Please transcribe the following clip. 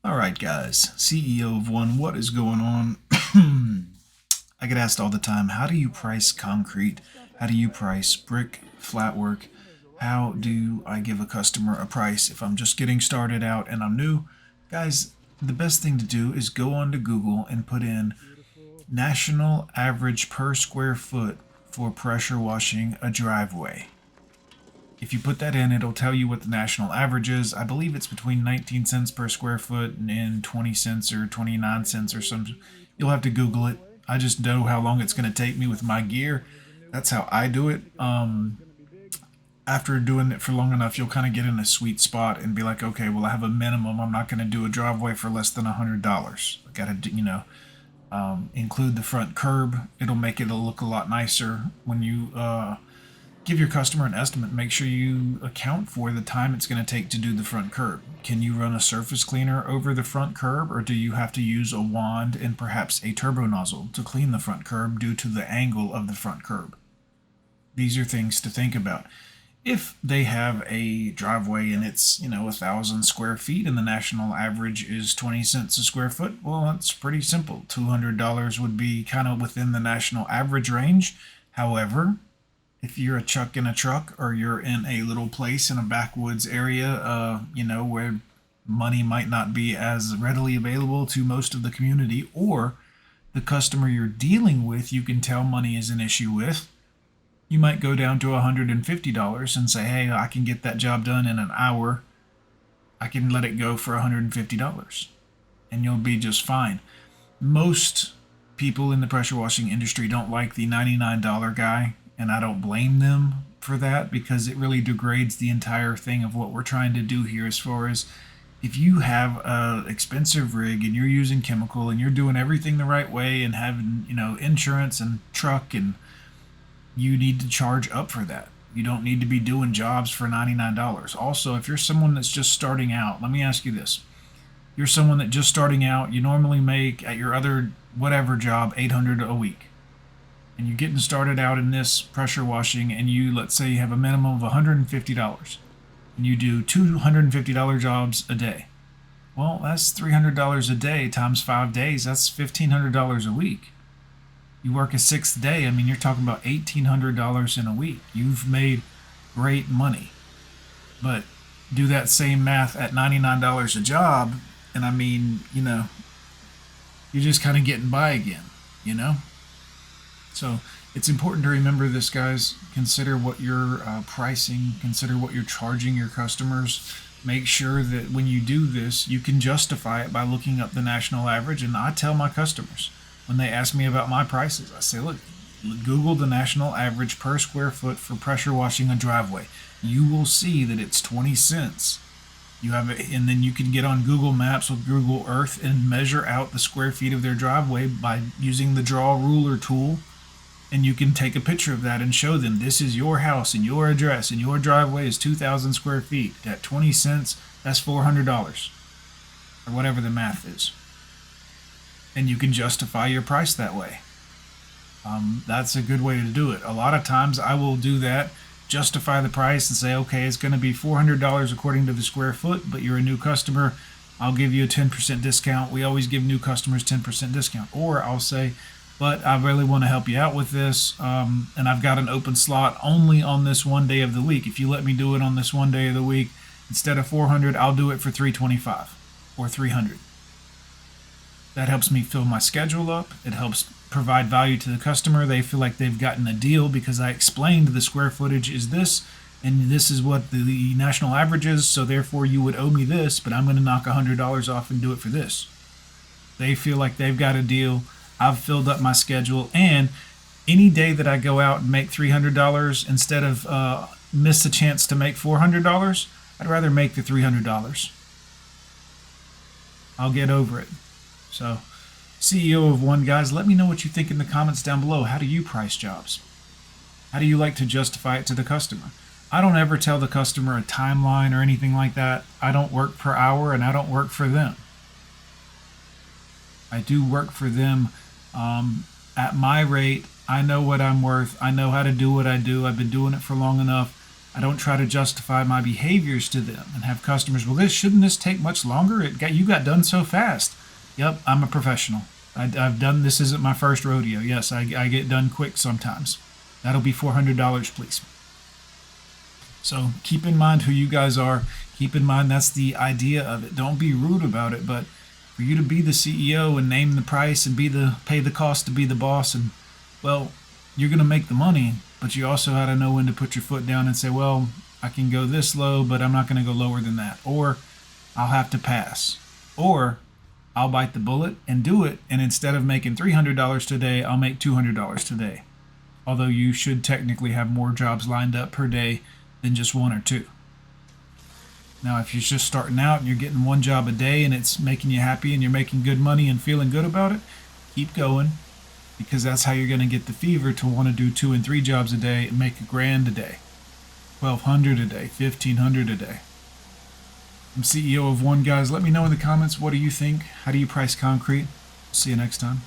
All right, guys. CEO of One, what is going on? I get asked all the time, how do you price concrete? How do you price brick, flat work? How do I give a customer a price if I'm just getting started out and I'm new? Guys, the best thing to do is go onto Google and put in national average per square foot for pressure washing a driveway. If you put that in, it'll tell you what the national average is. I believe it's between 19 cents per square foot and 20 cents or 29 cents or something. You'll have to Google it. I just know how long it's going to take me with my gear. That's how I do it. After doing it for long enough, you'll kind of get in a sweet spot and be like, okay, well, I have a minimum. I'm not going to do a driveway for less than $100. I got to, include the front curb. It'll make it look a lot nicer when you give your customer an estimate. Make sure you account for the time it's going to take to do the front curb. Can you run a surface cleaner over the front curb, or do you have to use a wand and perhaps a turbo nozzle to clean the front curb due to the angle of the front curb? These are things to think about. If they have a driveway and it's 1,000 square feet and the national average is 20 cents a square foot, well, that's pretty simple. $200 would be kind of within the national average range. However, if you're a chuck in a truck, or you're in a little place in a backwoods area, where money might not be as readily available to most of the community, or the customer you're dealing with, you can tell money is an issue with, you might go down to $150 and say, hey, I can get that job done in an hour. I can let it go for $150 and you'll be just fine. Most people in the pressure washing industry don't like the $99 guy, and I don't blame them for that, because it really degrades the entire thing of what we're trying to do here. As far as, if you have a expensive rig and you're using chemical and you're doing everything the right way and having insurance and truck, and you need to charge up for that. You don't need to be doing jobs for $99. Also, if you're someone that's just starting out, let me ask you this. You're someone that just starting out, you normally make at your other whatever job 800 a week. And you're getting started out in this pressure washing, and let's say you have a minimum of $150 and you do $250 jobs a day. Well, that's $300 a day times 5 days. That's $1,500 a week. You work a sixth day, I mean, you're talking about $1,800 in a week. You've made great money. But do that same math at $99 a job, and I mean, you're just kind of getting by again, you know? So it's important to remember this, guys. Consider what you're pricing, consider what you're charging your customers. Make sure that when you do this, you can justify it by looking up the national average. And I tell my customers, when they ask me about my prices, I say, look, Google the national average per square foot for pressure washing a driveway. You will see that it's 20 cents. You have it, and then you can get on Google Maps with Google Earth and measure out the square feet of their driveway by using the draw ruler tool. And you can take a picture of that and show them, this is your house and your address and your driveway is 2,000 square feet. At 20 cents, that's $400, or whatever the math is. And you can justify your price that way. That's a good way to do it. A lot of times I will do that, justify the price and say, okay, it's going to be $400 according to the square foot, but you're a new customer, I'll give you a 10% discount. We always give new customers 10% discount. Or I'll say, but I really want to help you out with this, and I've got an open slot only on this one day of the week. If you let me do it on this one day of the week, instead of 400, I'll do it for 325 or 300. That helps me fill my schedule up. It helps provide value to the customer. They feel like they've gotten a deal because I explained the square footage is this, and this is what the national average is, so therefore you would owe me this, but I'm going to knock $100 off and do it for this. They feel like they've got a deal. I've filled up my schedule, and any day that I go out and make $300 instead of miss a chance to make $400, I'd rather make the $300. I'll get over it. So, CEO of One, guys, let me know what you think in the comments down below. How do you price jobs? How do you like to justify it to the customer? I don't ever tell the customer a timeline or anything like that. I don't work per hour, and I don't work for them. I do work for them at my rate. I know what I'm worth. I know how to do what I do. I've been doing it for long enough. I don't try to justify my behaviors to them and have customers, well, shouldn't this take much longer? You got done so fast. Yep, I'm a professional. I've done, this isn't my first rodeo. Yes, I get done quick sometimes. That'll be $400, please. So keep in mind who you guys are. Keep in mind that's the idea of it. Don't be rude about it, but for you to be the CEO and name the price and pay the cost to be the boss, and well, you're gonna make the money, but you also got to know when to put your foot down and say, well, I can go this low, but I'm not gonna go lower than that, or I'll have to pass, or I'll bite the bullet and do it, and instead of making $300 today, I'll make $200 today. Although you should technically have more jobs lined up per day than just one or two. Now, if you're just starting out and you're getting one job a day and it's making you happy and you're making good money and feeling good about it, keep going, because that's how you're going to get the fever to want to do 2 and 3 jobs a day and make $1,000 a day, $1,200 a day, $1,500 a day. I'm CEO of One, guys. Let me know in the comments, what do you think? How do you price concrete? See you next time.